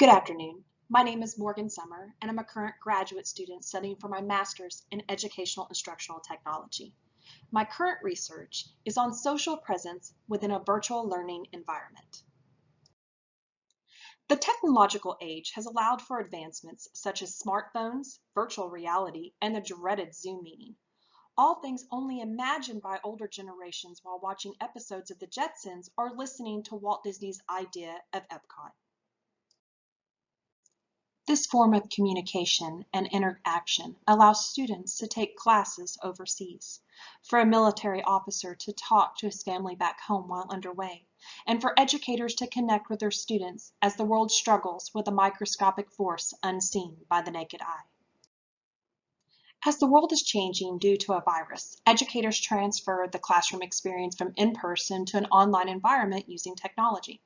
Good afternoon. My name is Morgan Summer, and I'm a current graduate student studying for my master's in Educational Instructional Technology. My current research is on social presence within a virtual learning environment. The technological age has allowed for advancements such as smartphones, virtual reality, and the dreaded Zoom meeting. All things only imagined by older generations while watching episodes of The Jetsons or listening to Walt Disney's idea of Epcot. This form of communication and interaction allows students to take classes overseas, for a military officer to talk to his family back home while underway, and for educators to connect with their students as the world struggles with a microscopic force unseen by the naked eye. As the world is changing due to a virus, educators transfer the classroom experience from in-person to an online environment using technology.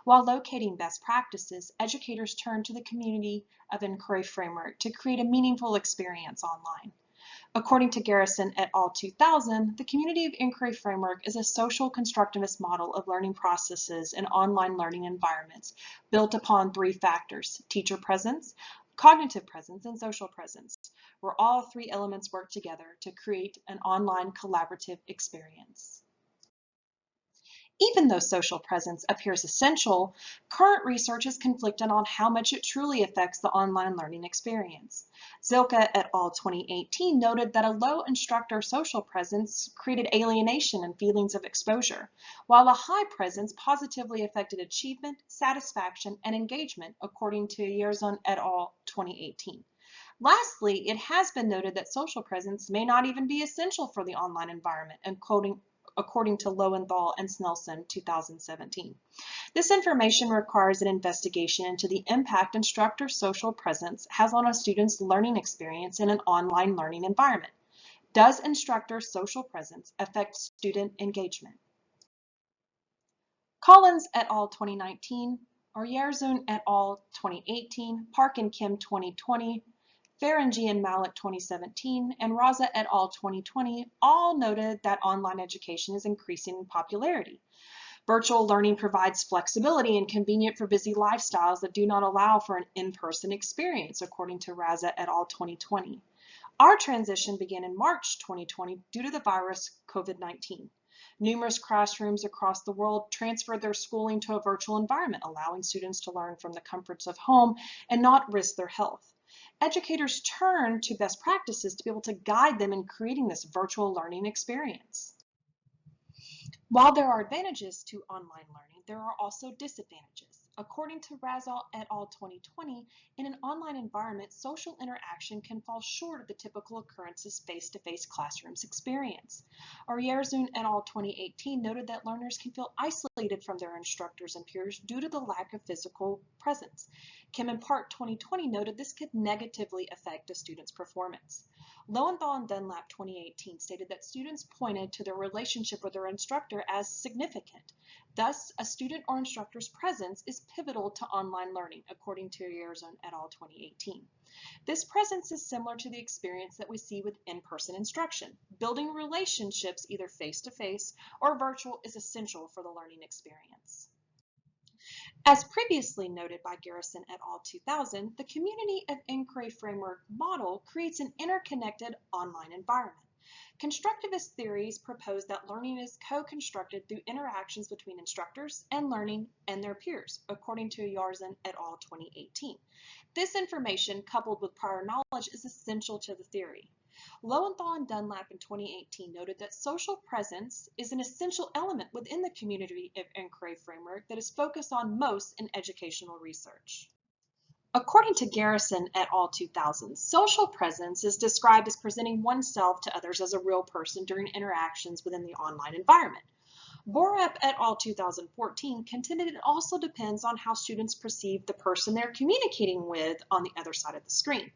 While locating best practices, educators turn to the Community of Inquiry Framework to create a meaningful experience online. According to Garrison et al. 2000, the Community of Inquiry Framework is a social constructivist model of learning processes in online learning environments built upon three factors: teacher presence, cognitive presence, and social presence, where all three elements work together to create an online collaborative experience. Even though social presence appears essential, current research is conflicted on how much it truly affects the online learning experience. Zilka et al. 2018 noted that a low instructor social presence created alienation and feelings of exposure, while a high presence positively affected achievement, satisfaction, and engagement, according to Yerzon et al. 2018. Lastly, it has been noted that social presence may not even be essential for the online environment, according to Lowenthal and Snelson 2017. This information requires an investigation into the impact instructor social presence has on a student's learning experience in an online learning environment. Does instructor social presence affect student engagement? Collins et al. 2019, Yerzon et al. 2018, Park and Kim 2020, Ferengi and Malik 2017, and Raza et al. 2020 all noted that online education is increasing in popularity. Virtual learning provides flexibility and convenient for busy lifestyles that do not allow for an in-person experience, according to Raza et al. 2020. Our transition began in March 2020 due to the virus COVID-19. Numerous classrooms across the world transferred their schooling to a virtual environment, allowing students to learn from the comforts of home and not risk their health. Educators turn to best practices to be able to guide them in creating this virtual learning experience. While there are advantages to online learning, there are also disadvantages. According to Razal et al. 2020, in an online environment, social interaction can fall short of the typical occurrences face-to-face classrooms experience. Yerzon et al. 2018 noted that learners can feel isolated from their instructors and peers due to the lack of physical presence. Kim and Park 2020 noted this could negatively affect a student's performance. Lowenthal and Dunlap 2018 stated that students pointed to their relationship with their instructor as significant. Thus, a student or instructor's presence is pivotal to online learning, according to Yerzon et al. 2018. This presence is similar to the experience that we see with in-person instruction. Building relationships either face-to-face or virtual is essential for the learning experience. As previously noted by Garrison et al. 2000, the Community of Inquiry Framework model creates an interconnected online environment. Constructivist theories propose that learning is co-constructed through interactions between instructors and learning and their peers, according to Yerzon et al. 2018. This information, coupled with prior knowledge, is essential to the theory. Lowenthal and Dunlap in 2018 noted that social presence is an essential element within the Community of Inquiry Framework that is focused on most in educational research. According to Garrison et al. 2000, social presence is described as presenting oneself to others as a real person during interactions within the online environment. Borup et al. 2014 contended it also depends on how students perceive the person they're communicating with on the other side of the screen.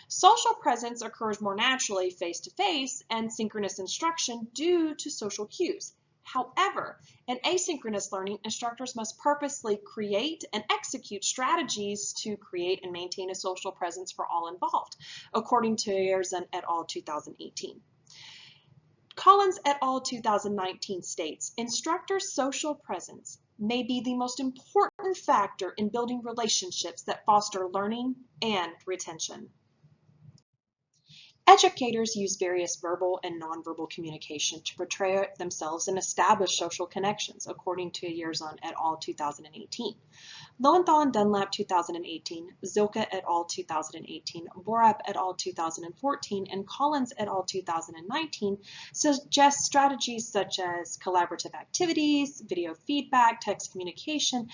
Social presence occurs more naturally face-to-face and synchronous instruction due to social cues. However, in asynchronous learning, instructors must purposely create and execute strategies to create and maintain a social presence for all involved, according to Yerzon et al. 2018. Collins et al. 2019 states, instructor social presence may be the most important factor in building relationships that foster learning and retention. Educators use various verbal and nonverbal communication to portray themselves and establish social connections, according to Yerzon et al. 2018. Lowenthal and Dunlap 2018, Zilka et al. 2018, Borap et al. 2014, and Collins et al. 2019 suggest strategies such as collaborative activities, video feedback, text communication,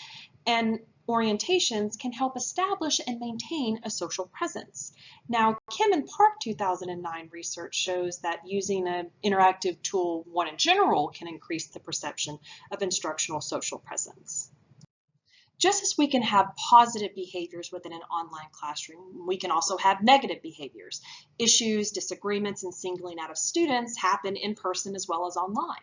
and orientations can help establish and maintain a social presence. Now, Kim and Park 2009 research shows that using an interactive tool, one in general, can increase the perception of instructional social presence. Just as we can have positive behaviors within an online classroom, we can also have negative behaviors. Issues, disagreements, and singling out of students happen in person as well as online.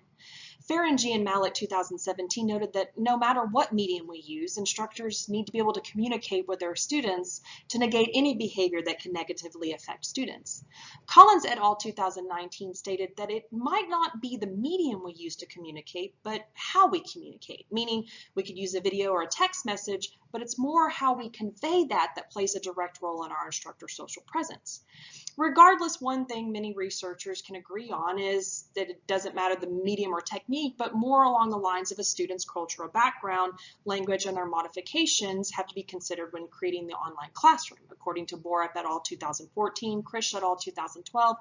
Ferengi and Malik 2017 noted that no matter what medium we use, instructors need to be able to communicate with their students to negate any behavior that can negatively affect students. Collins et al. 2019 stated that it might not be the medium we use to communicate, but how we communicate, meaning we could use a video or a text message, but it's more how we convey that plays a direct role in our instructor social presence. Regardless, one thing many researchers can agree on is that it doesn't matter the medium or technique, but more along the lines of a student's cultural background, language, and their modifications have to be considered when creating the online classroom, according to Borap et al. 2014, Krish et al. 2012,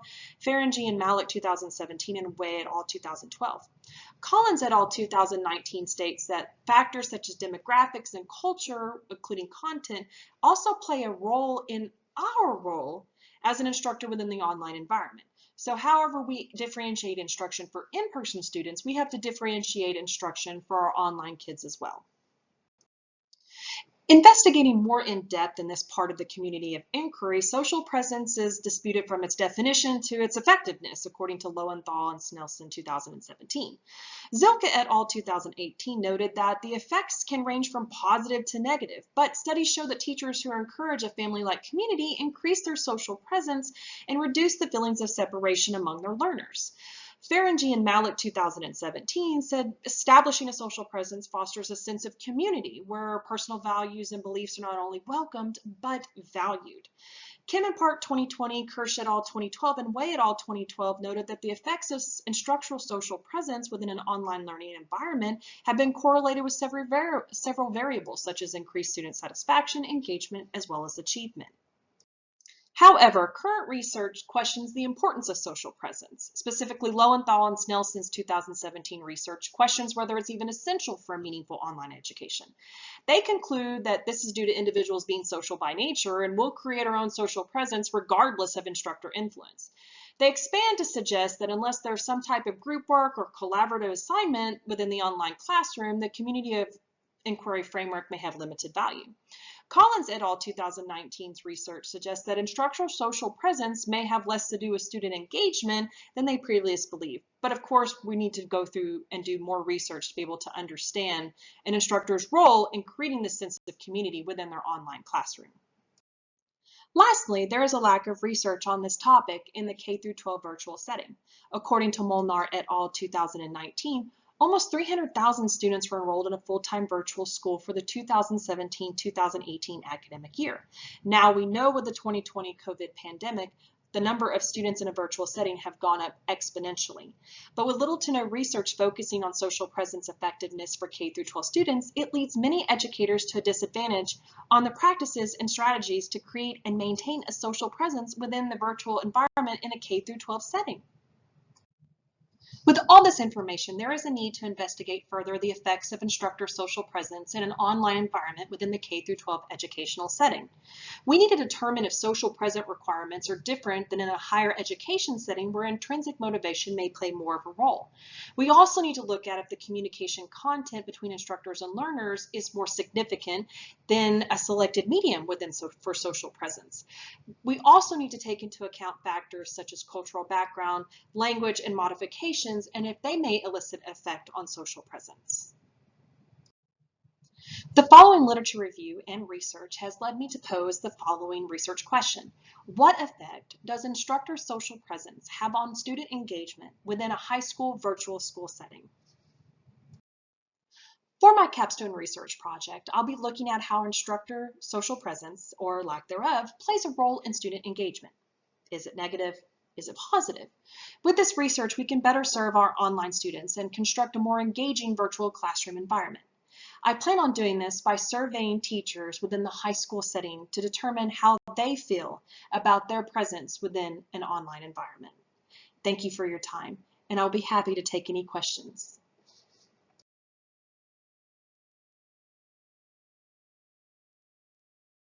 Ferengi and Malik 2017, and Wei et al. 2012. Collins et al. 2019 states that factors such as demographics and culture, including content, also play a role in our role as an instructor within the online environment. So however we differentiate instruction for in-person students, we have to differentiate instruction for our online kids as well. Investigating more in depth in this part of the community of inquiry, social presence is disputed from its definition to its effectiveness, according to Lowenthal and Snelson 2017. Zilka et al. 2018 noted that the effects can range from positive to negative, but studies show that teachers who encourage a family-like community increase their social presence and reduce the feelings of separation among their learners. Ferengi and Malik 2017 said establishing a social presence fosters a sense of community where personal values and beliefs are not only welcomed, but valued. Kim and Park 2020, Kirsch et al. 2012, and Wei et al. 2012 noted that the effects of instructional social presence within an online learning environment have been correlated with several variables, such as increased student satisfaction, engagement, as well as achievement. However, current research questions the importance of social presence. Specifically, Lowenthal and Snelson's 2017 research questions whether it's even essential for a meaningful online education. They conclude that this is due to individuals being social by nature and will create our own social presence regardless of instructor influence. They expand to suggest that unless there's some type of group work or collaborative assignment within the online classroom, the community of inquiry framework may have limited value. Collins et al. 2019's research suggests that instructional social presence may have less to do with student engagement than they previously believed. But of course, we need to go through and do more research to be able to understand an instructor's role in creating this sense of community within their online classroom. Lastly, there is a lack of research on this topic in the K-12 virtual setting. According to Molnar et al. 2019, almost 300,000 students were enrolled in a full-time virtual school for the 2017-2018 academic year. Now we know with the 2020 COVID pandemic, the number of students in a virtual setting have gone up exponentially. But with little to no research focusing on social presence effectiveness for K-12 students, it leads many educators to a disadvantage on the practices and strategies to create and maintain a social presence within the virtual environment in a K-12 setting. With all this information, there is a need to investigate further the effects of instructor social presence in an online environment within the K-12 educational setting. We need to determine if social present requirements are different than in a higher education setting where intrinsic motivation may play more of a role. We also need to look at if the communication content between instructors and learners is more significant than a selected medium for social presence. We also need to take into account factors such as cultural background, language, and modifications, and if they may elicit effect on social presence. The following literature review and research has led me to pose the following research question. What effect does instructor social presence have on student engagement within a high school virtual school setting? For my capstone research project, I'll be looking at how instructor social presence, or lack thereof, plays a role in student engagement. Is it negative? Is it positive? With this research, we can better serve our online students and construct a more engaging virtual classroom environment. I plan on doing this by surveying teachers within the high school setting to determine how they feel about their presence within an online environment. Thank you for your time, and I'll be happy to take any questions.